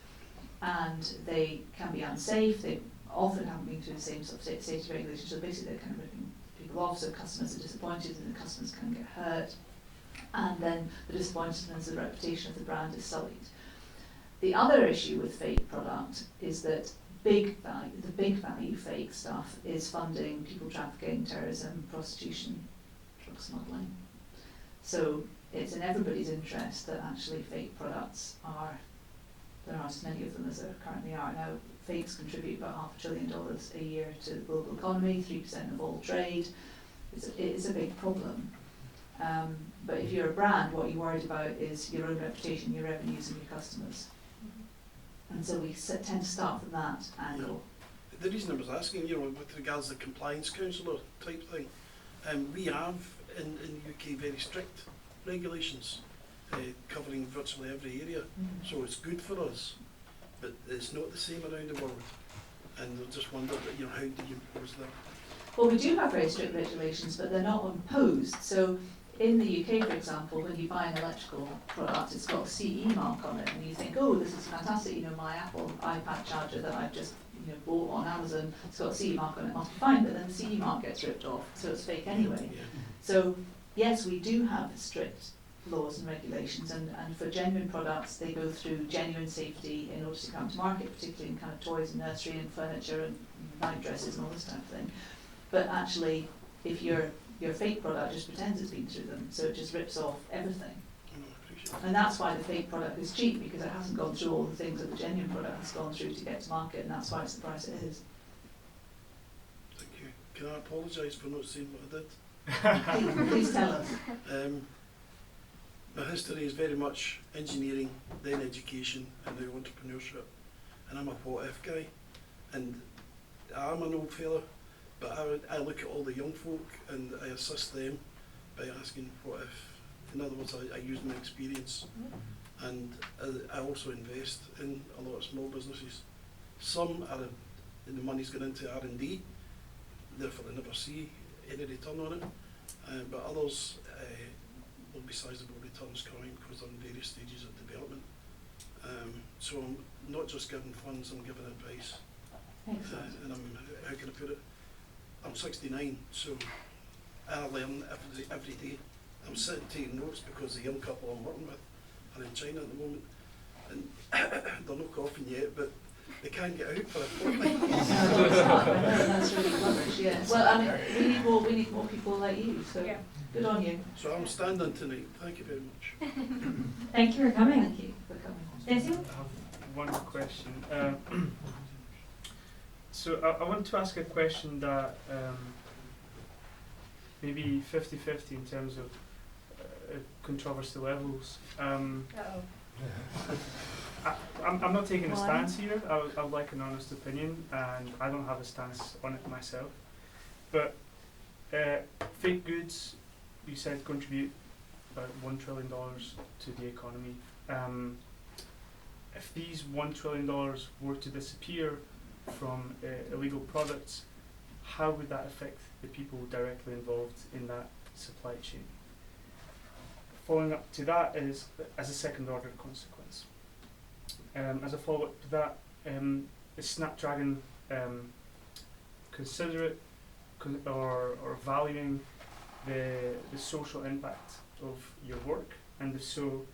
and they can be unsafe. They often haven't been through the same sort of safety regulations, so basically they're kind of ripping people off, so customers are disappointed and the customers can get hurt, and then the disappointment and the reputation of the brand is sullied. The other issue with fake product is that the big value fake stuff is funding people trafficking, terrorism, prostitution, drug smuggling. So it's in everybody's interest that actually fake products there are as many of them as there currently are. Now, fakes contribute about $500 billion a year to the global economy, 3% of all trade. It's a big problem. But if you're a brand, what you're worried about is your own reputation, your revenues and your customers. And so we tend to start from that angle. The reason I was asking, you know, with regards to the compliance counsellor type thing, we have in the UK very strict regulations covering virtually every area, so it's good for us, but it's not the same around the world. And I just wondered, you know, how do you impose that? Well, we do have very strict regulations, but they're not imposed. So in the UK, for example, when you buy an electrical product, it's got a CE mark on it, and you think, oh, this is fantastic, you know, my Apple iPad charger that I've just bought on Amazon, it's got a CE mark on it, must be fine, but then the CE mark gets ripped off, so it's fake anyway. Yeah. So yes, we do have strict laws and regulations, and for genuine products, they go through genuine safety in order to come to market, particularly in kind of toys and nursery and furniture and night dresses and all this type of thing. But actually, if your fake product just pretends it's been through them, so it just rips off everything. I appreciate that. And that's why the fake product is cheap, because it hasn't gone through all the things that the genuine product has gone through to get to market, and that's why it's the price it is. Thank you. Can I apologise for not saying what I did? Please tell us. My history is very much engineering, then education, and now entrepreneurship. And I'm a what-if guy. And I'm an old fella, but I look at all the young folk and I assist them by asking what if. In other words, I use my experience. And I also invest in a lot of small businesses. Some the money's going into R&D, therefore I never see any return on it. But others, there'll be sizable returns coming because they're in various stages of development. So I'm not just giving funds, I'm giving advice. Excellent. And how can I put it? I'm 69, so I learn every day. I'm sitting taking notes because the young couple I'm working with are in China at the moment, and they're not coughing yet, but they can't get out for a fortnight. That's really rubbish, yeah. Well, I mean, we need more people like you, so Yeah. good on you. So I'm standing tonight. Thank you very much. Thank you for coming. Thank you for coming. Cecil? I have one question. So I want to ask a question that maybe 50-50 in terms of controversy levels. I'm not taking a stance here. I would like an honest opinion, and I don't have a stance on it myself. But fake goods, you said, contribute about $1 trillion to the economy. If these $1 trillion were to disappear from illegal products, how would that affect the people directly involved in that supply chain? Following up to that is as a second order consequence. As a follow up to that, is SnapDragon considerate or valuing the social impact of your work? And if so,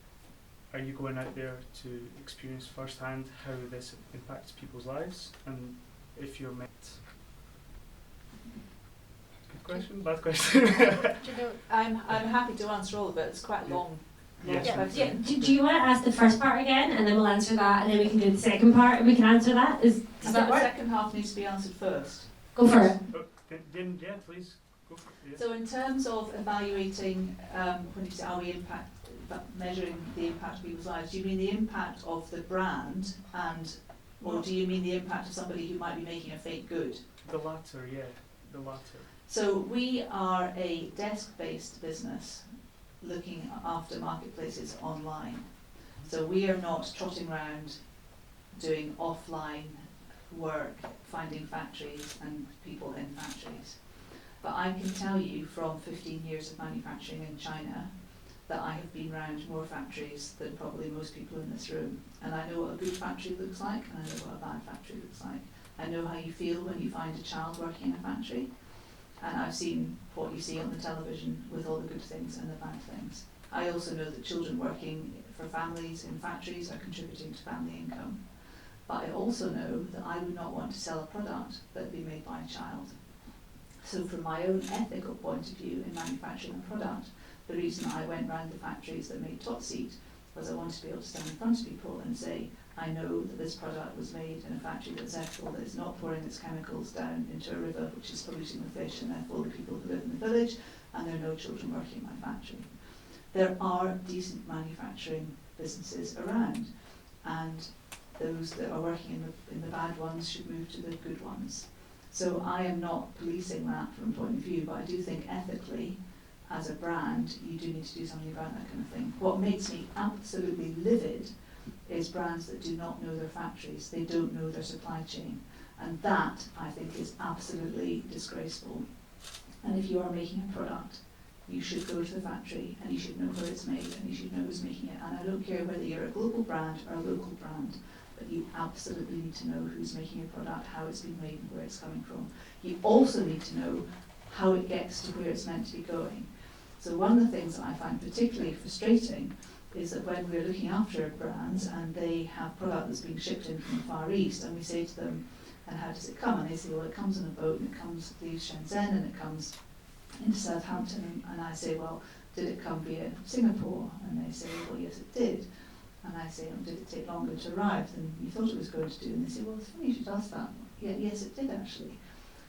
are you going out there to experience firsthand how this impacts people's lives? And if you're met, good question, bad question. I'm happy to answer all of it. It's quite long. Yes. question. Do you want to ask the first part again, and then we'll answer that, and then we can do the second part, and we can answer that? Does I that think the work? second half needs to be answered first. Go for it. Oh, then, yeah, please go for it. Yeah. So in terms of evaluating, when you say are we measuring the impact of people's lives, do you mean the impact of the brand, or do you mean the impact of somebody who might be making a fake good? The latter, yeah, the latter. So we are a desk-based business looking after marketplaces online. So we are not trotting around doing offline work, finding factories and people in factories. But I can tell you from 15 years of manufacturing in China that I have been around more factories than probably most people in this room. And I know what a good factory looks like, and I know what a bad factory looks like. I know how you feel when you find a child working in a factory. And I've seen what you see on the television with all the good things and the bad things. I also know that children working for families in factories are contributing to family income. But I also know that I would not want to sell a product that would be made by a child. So from my own ethical point of view in manufacturing a product, the reason I went round the factories that made Totseat was I wanted to be able to stand in front of people and say, I know that this product was made in a factory that's ethical, that is not pouring its chemicals down into a river which is polluting the fish and therefore the people who live in the village, and there are no children working in my factory. There are decent manufacturing businesses around, and those that are working in the bad ones should move to the good ones. So I am not policing that from a point of view, but I do think ethically, as a brand, you do need to do something about that kind of thing. What makes me absolutely livid is brands that do not know their factories, they don't know their supply chain. And that, I think, is absolutely disgraceful. And if you are making a product, you should go to the factory and you should know where it's made and you should know who's making it. And I don't care whether you're a global brand or a local brand, but you absolutely need to know who's making a product, how it's been made and where it's coming from. You also need to know how it gets to where it's meant to be going. So one of the things that I find particularly frustrating is that when we're looking after brands and they have product that's being shipped in from the Far East, and we say to them, and how does it come? And they say, well, it comes on a boat and it leaves Shenzhen and it comes into Southampton. And I say, well, did it come via Singapore? And they say, well, yes, it did. And I say, did it take longer to arrive than you thought it was going to do? And they say, well, it's funny you should ask that. Yeah, yes, it did actually.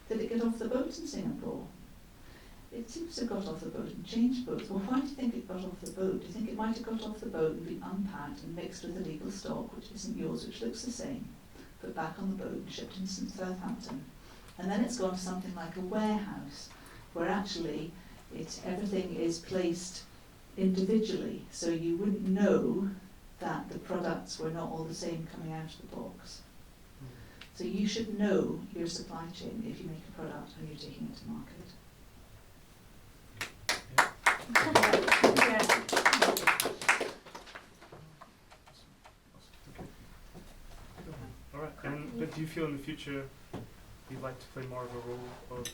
Did it get off the boat in Singapore? It seems to have got off the boat and changed boats. Well, why do you think it got off the boat? Do you think it might have got off the boat and been unpacked and mixed with illegal stock, which isn't yours, which looks the same, put back on the boat and shipped into Southampton? And then it's gone to something like a warehouse, where actually everything is placed individually, so you wouldn't know that the products were not all the same coming out of the box. So you should know your supply chain if you make a product and you're taking it to market. All right. But do you feel in the future you'd like to play more of a role of,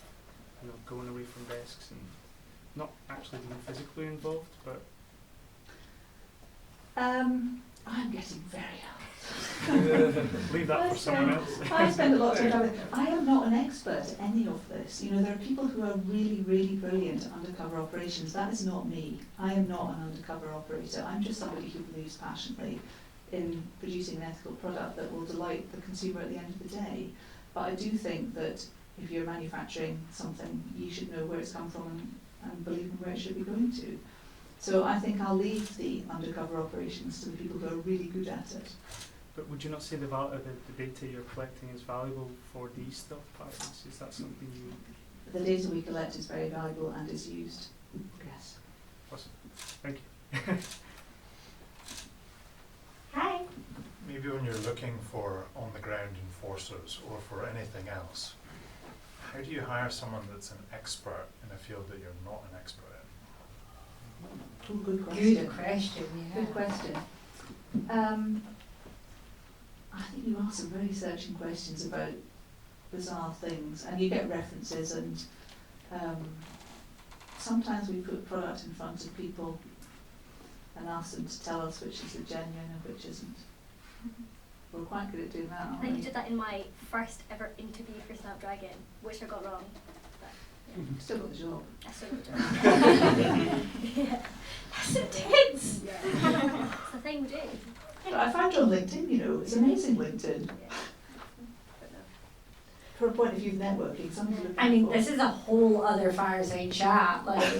going away from desks and not actually being physically involved, but? I'm getting very old. Leave that for someone else. I spend a lot of time. I am not an expert at any of this. There are people who are really, really brilliant at undercover operations. That is not me. I am not an undercover operator. I'm just somebody who believes passionately in producing an ethical product that will delight the consumer at the end of the day. But I do think that if you're manufacturing something, you should know where it's come from and believe in where it should be going to. So I think I'll leave the undercover operations to the people who are really good at it. But would you not say the data you're collecting is valuable for these third parties? Is that something you... The data we collect is very valuable and is used. Yes. Awesome. Thank you. Hi. Maybe when you're looking for on-the-ground enforcers or for anything else, how do you hire someone that's an expert in a field that you're not an expert in? Oh, good question. Good question, yeah. Good question. I think you ask some very searching questions about bizarre things, and you get references, and sometimes we put product in front of people and ask them to tell us which is the genuine and which isn't. We're quite good at doing that, I aren't think we? you did that in my first ever interview for SnapDragon, which I got wrong. But, yeah, Still got the job. I still got it. Yeah. That's intense. Yeah. It's the thing we do. But I found you on LinkedIn, you know, it's amazing LinkedIn. Yeah. But no. From a point of view of networking, something to look I mean, for. this is a whole other fireside chat. Like,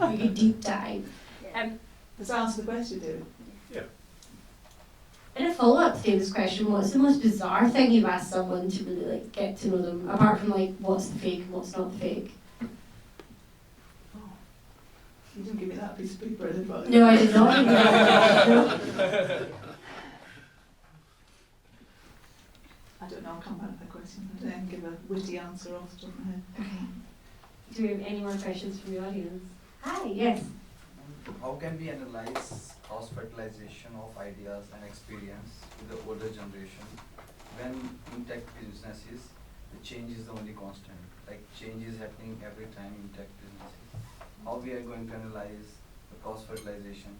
we could deep dive. Yeah. Does that answer the question, David? In a follow-up to David's question, what's the most bizarre thing you've asked someone to really like get to know them, apart from like what's the fake and what's not the fake? Oh, you didn't give me that piece of paper, did you? No, I did not. No. I don't know, I'll come back to that question and then give a witty answer off the top of my head. Okay. Do we have any more questions from the audience? Hi, yes. How can we analyze cross-fertilization of ideas and experience with the older generation when in tech businesses the change is the only constant? Like change is happening every time in tech businesses. How we are going to analyze the cross-fertilization?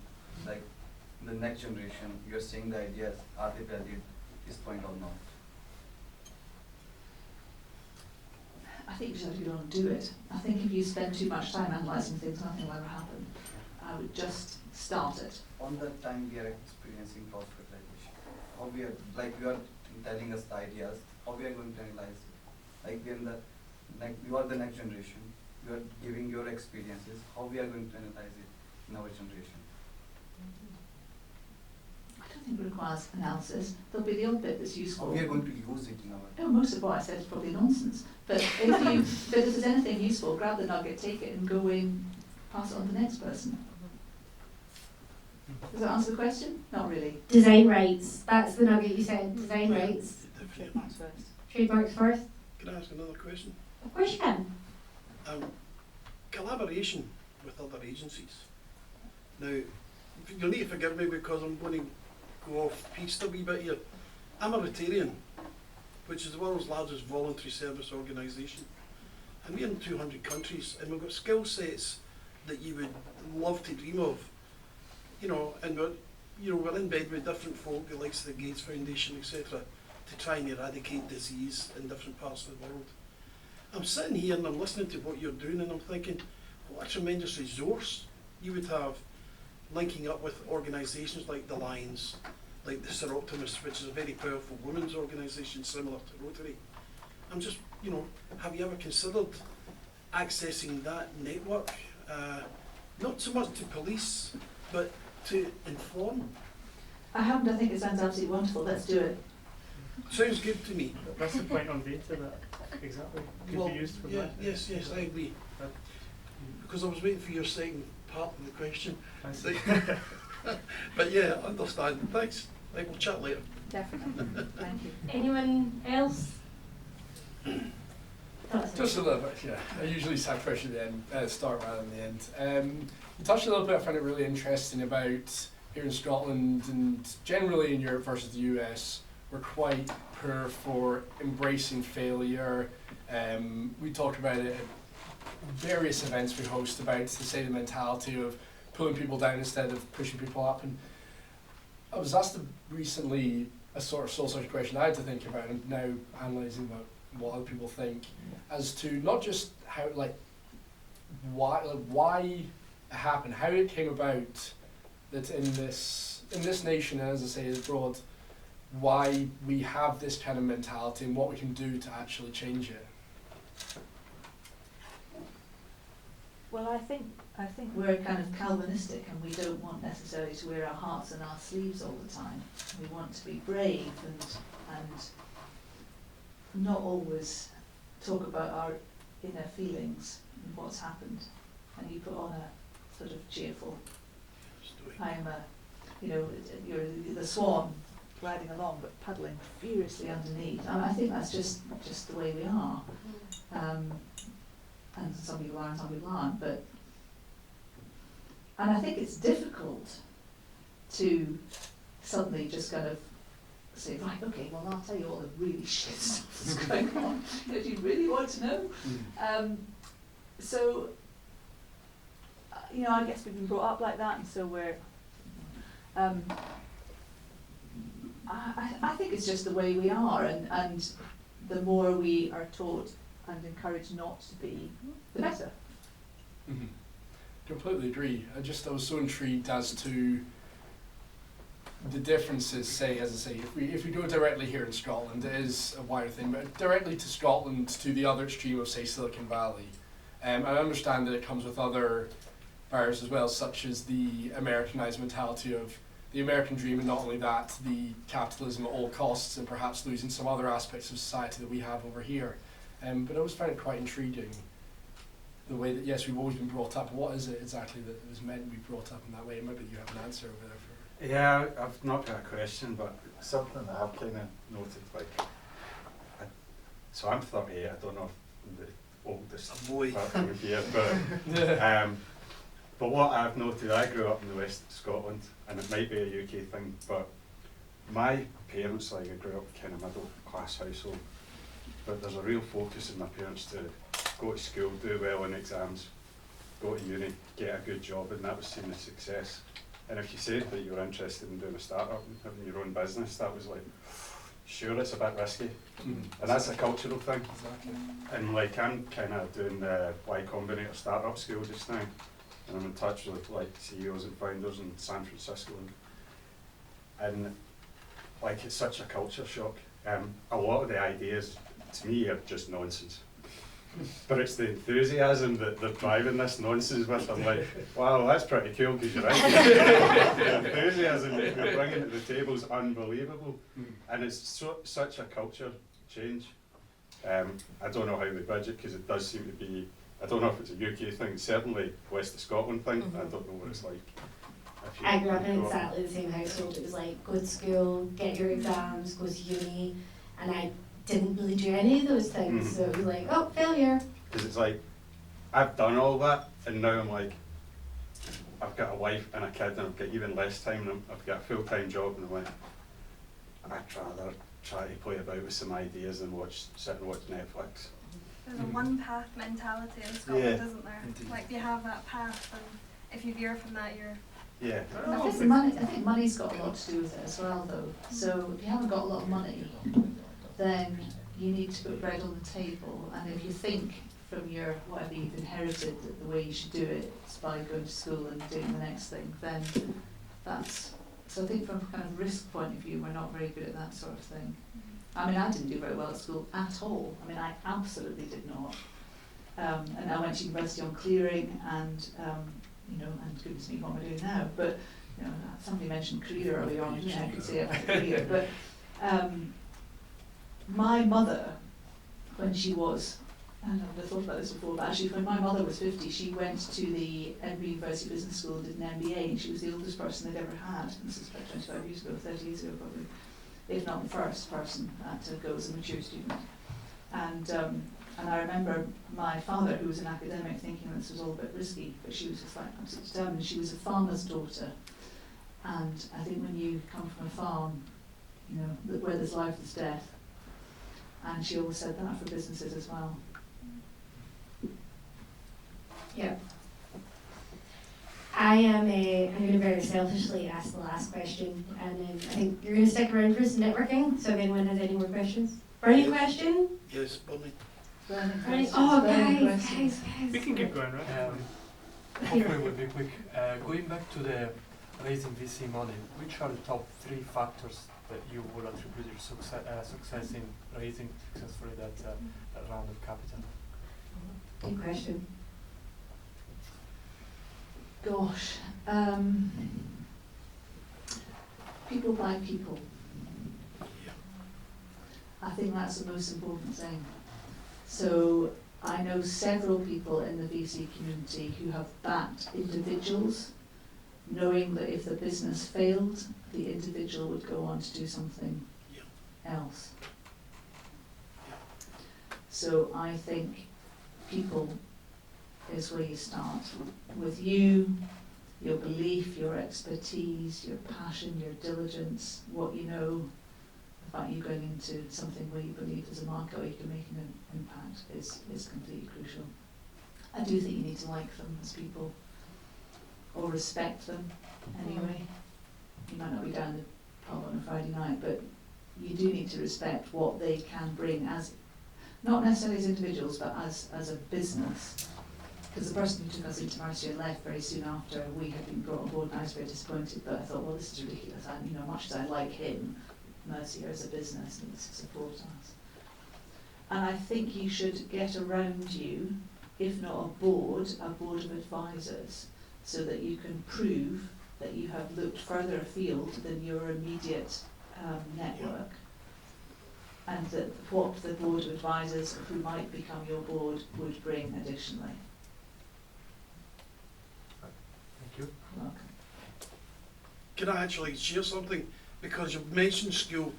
Like in the next generation, you are saying the ideas, are they valid at this point or not? I think you just have to get on and do it. I think if you spend too much time analysing things, nothing will ever happen. I would just start it. On that time we are experiencing cross-fertilization. How we are, like you are telling us the ideas, how we are going to analyze it? Like we are you are the next generation, you are giving your experiences, how we are going to analyze it in our generation? I don't think it requires analysis. There'll be the odd bit that's How useful. we are going to use it in our... No, most of what I said is probably nonsense. But if there's anything useful, grab the nugget, take it, and go away and pass it on to the next person. Does that answer the question? Not really. Design rights. That's the nugget you said. Design rights. Trademarks first. Trademarks first. Can I ask another question? Of course you can. Collaboration with other agencies. Now, you'll need to forgive me because I'm going to go off piste a wee bit here. I'm a Rotarian, which is the world's largest voluntary service organisation. And we're in 200 countries, and we've got skill sets that you would love to dream of. You know, and we're in bed with different folk, the likes of the Gates Foundation, etc., to try and eradicate disease in different parts of the world. I'm sitting here and I'm listening to what you're doing, and I'm thinking, what a tremendous resource you would have linking up with organisations like the Lions, like the Sir Optimus, which is a very powerful women's organisation similar to Rotary. I'm just, have you ever considered accessing that network? Not so much to police, but to inform. I haven't. I think it sounds absolutely wonderful. Let's do it. Sounds good to me. That's the point on data that exactly could be used for yeah, that. Yes, I agree. Because I was waiting for your second part of the question. I see. But yeah, I understand. Thanks. Right, we'll chat later. Definitely. Thank you. Anyone else? Just a little bit, yeah. I usually say pressure at the start rather than the end. You touched a little bit, I find it really interesting about here in Scotland and generally in Europe versus the US, we're quite poor for embracing failure. We talked about it at various events we host about, to say, the mentality of pulling people down instead of pushing people up. And I was asked recently a sort of soul-searching question I had to think about, and now analysing what other people think, as to not just how, why it happened, how it came about that in this nation, and as I say, abroad, why we have this kind of mentality and what we can do to actually change it? Well, I think we're kind of Calvinistic, and we don't want necessarily to wear our hearts on our sleeves all the time. We want to be brave and not always talk about our inner feelings and what's happened. And you put on a sort of cheerful, I'm a, you're the swan gliding along but paddling furiously underneath. I think that's just the way we are. And some people are and some people aren't, and I think it's difficult to suddenly just kind of say, right, okay, well, I'll tell you all the really shit stuff that's going on. Do you really want to know? So, I guess we've been brought up like that, and so we're, I think it's just the way we are, and the more we are taught and encouraged not to be, the better. Mm-hmm. Completely agree. I was so intrigued as to the differences, say, as I say, if we go directly here in Scotland, it is a wider thing, but directly to Scotland, to the other extreme of, say, Silicon Valley. I understand that it comes with other barriers as well, such as the Americanized mentality of the American dream, and not only that, the capitalism at all costs, and perhaps losing some other aspects of society that we have over here. But I always find it quite intriguing, the way that, yes, we've always been brought up. What is it exactly that was meant to be brought up in that way? Maybe you have an answer over there for... Yeah, I've not got a question, but something that I've kind of noted, so I'm 38, I don't know if the oldest person here, but what I've noted, I grew up in the west of Scotland, and it might be a UK thing, but my parents, I grew up kind of middle class household, but there's a real focus in my parents to go to school, do well in exams, go to uni, get a good job, and that was seen as success. And if you said that you were interested in doing a startup and having your own business, that was like, sure, it's a bit risky. And that's a cultural thing. Exactly. And I'm kind of doing the Y Combinator startup school just now, and I'm in touch with CEOs and founders in San Francisco, and it's such a culture shock. A lot of the ideas to me are just nonsense. But it's the enthusiasm that they're driving this nonsense with. I'm like, wow, that's pretty cool, because you're right. The enthusiasm that you're bringing to the table is unbelievable. And it's such a culture change. I don't know how they bridge it, because it does seem to be, I don't know if it's a UK thing, certainly West of Scotland thing. I don't know what it's like. I grew up in exactly the same household. It was like, go to school, get your exams, go to uni, and I didn't really do any of those things, so it was like, oh, failure. Because it's like, I've done all that, and now I'm like, I've got a wife and a kid, and I've got even less time, and I've got a full-time job, and I'm like, I'd rather try to play about with some ideas than sit and watch Netflix. There's a one-path mentality in Scotland, isn't there? Indeed. Like, you have that path, and if you veer from that, you're... Yeah. I think money's got a lot to do with it as well, though. So if you haven't got a lot of money, then you need to put bread on the table, and if you think from your whatever you've inherited that the way you should do it is by going to school and doing the next thing, then that's, so I think from a kind of risk point of view, we're not very good at that sort of thing. I mean, I didn't do very well at school at all. I mean, I absolutely did not. And I went to university on clearing, and and goodness me, what am I doing now? But somebody mentioned career earlier on. Yeah, I could say I had a career, but. My mother, when she was, I never thought about this before, but actually when my mother was 50, she went to the Edinburgh University Business School and did an MBA, and she was the oldest person they'd ever had. And this is about 25 years ago, 30 years ago probably, if not the first person to go as a mature student. And I remember my father, who was an academic, thinking this was all a bit risky, but she was just like absolutely determined. She was a farmer's daughter, and I think when you come from a farm, where there's life, there's death. And she always said that for businesses as well. Yeah. I'm going to very selfishly ask the last question, and then I think you're going to stick around for some networking, so if anyone has any more questions. Burning question? Yes, Bonnie. Burning, oh, guys. We can keep going, right? Hopefully we'll be quick. Going back to the raising VC money, which are the top 3 factors that you would attribute your success in raising successfully that round of capital? Good question. Gosh, people buy people. I think that's the most important thing. So I know several people in the VC community who have backed individuals, knowing that if the business failed, the individual would go on to do something else. So I think people is where you start. With you, your belief, your expertise, your passion, your diligence, what you know, the fact you're going into something where you believe there's a market or you can make an impact is completely crucial. I do think you need to like them as people, or respect them anyway. You might not be down the pub on a Friday night, but you do need to respect what they can bring as, not necessarily as individuals, but as a business. Because the person who took us into Mercia left very soon after we had been brought on board, and I was very disappointed, but I thought, well, this is ridiculous. And, you know, much as I like him, Mercia as a business needs to support us. And I think you should get around you, if not a board of advisors, so that you can prove that you have looked further afield than your immediate network, and that what the board of advisors who might become your board would bring additionally. Thank you. Welcome. Can I actually share something? Because you've mentioned school,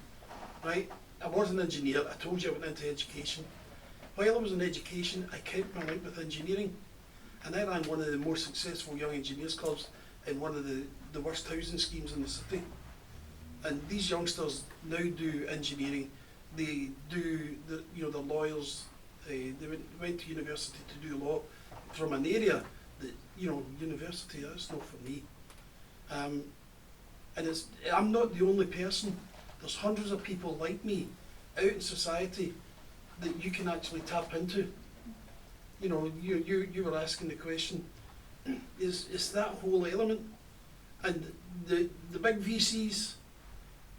right? I was an engineer. I told you I went into education. While I was in education, I kept my link with engineering, and I ran one of the most successful young engineers clubs in one of the worst housing schemes in the city. And these youngsters now do engineering. They do the lawyers. They went to university to do law from an area that university. That's not for me. And I'm not the only person. There's hundreds of people like me out in society that you can actually tap into. You know, you were asking the question, is that whole element, and the big VCs,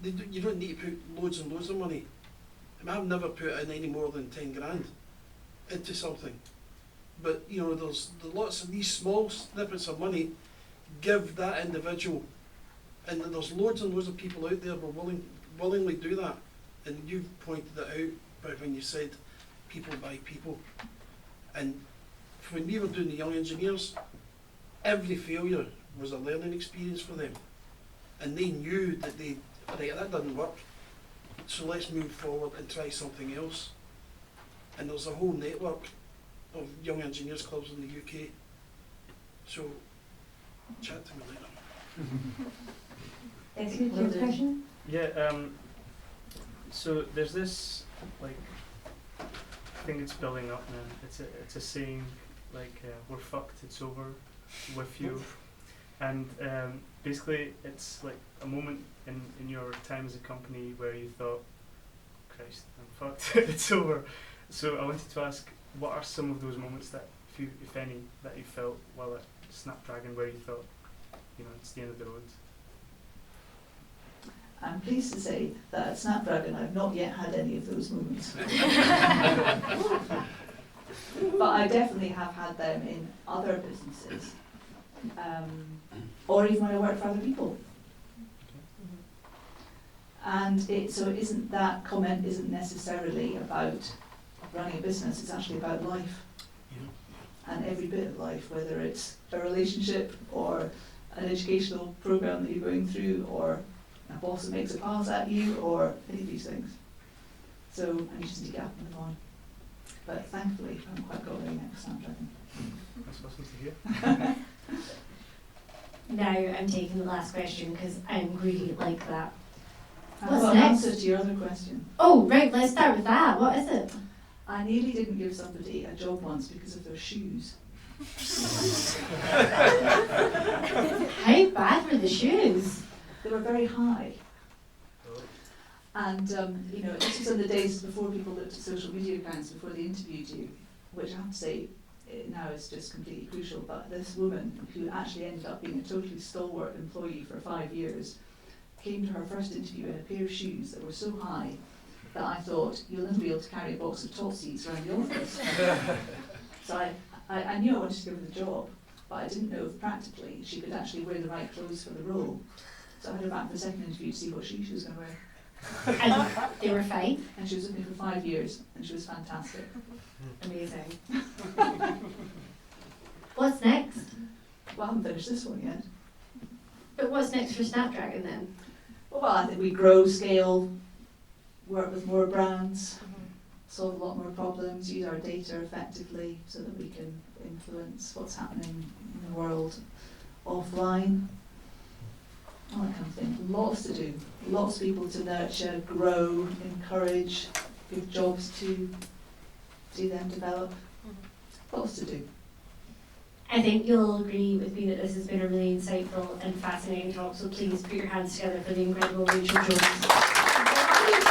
you don't need to put loads and loads of money. I mean, I've never put in any more than 10 grand into something, but there's lots of these small snippets of money give that individual, and there's loads and loads of people out there who willingly do that, and you've pointed that out by when you said people buy people. And when we were doing the young engineers, every failure was a learning experience for them. And they knew that that doesn't work, so let's move forward and try something else. And there's a whole network of young engineers clubs in the UK. So, chat to me later. Excellent. Do you have a question? Yeah, so there's this, I think it's building up now. It's a saying, we're fucked, it's over with you. And basically it's like a moment in your time as a company where you thought, Christ, I'm fucked, it's over. So I wanted to ask, what are some of those moments that, if any, that you felt while at SnapDragon where you thought, it's the end of the road? I'm pleased to say that at SnapDragon I've not yet had any of those moments. But I definitely have had them in other businesses, or even when I work for other people. And that comment isn't necessarily about running a business, it's actually about life. And every bit of life, whether it's a relationship or an educational program that you're going through, or a boss that makes a pass at you, or any of these things. So I just need to get up and move on. But thankfully, I haven't quite got very next SnapDragon. That's awesome to hear. Now I'm taking the last question because I'm really like that. I've What's got an next? answer to your other question. Oh, right, let's start with that. What is it? I nearly didn't give somebody a job once because of their shoes. How bad were the shoes? They were very high. And, this was in the days before people looked at social media accounts before they interviewed you, which I have to say it now is just completely crucial. But this woman, who actually ended up being a totally stalwart employee for 5 years, came to her first interview in a pair of shoes that were so high that I thought, you'll never be able to carry a box of Totseats around the office. So I knew I wanted to give her the job, but I didn't know if practically she could actually wear the right clothes for the role. So I had her back for the second interview to see what shoes she was going to wear. And they were fine. And she was with me for 5 years, and she was fantastic. Amazing. What's next? Well, I haven't finished this one yet. But what's next for SnapDragon then? Well, I think we grow, scale, work with more brands, solve a lot more problems, use our data effectively so that we can influence what's happening in the world offline. All that kind of thing. Lots to do. Lots of people to nurture, grow, encourage, give jobs to, see them develop. Lots to do. I think you'll agree with me that this has been a really insightful and fascinating talk, so please put your hands together for the incredible Rachel Jones.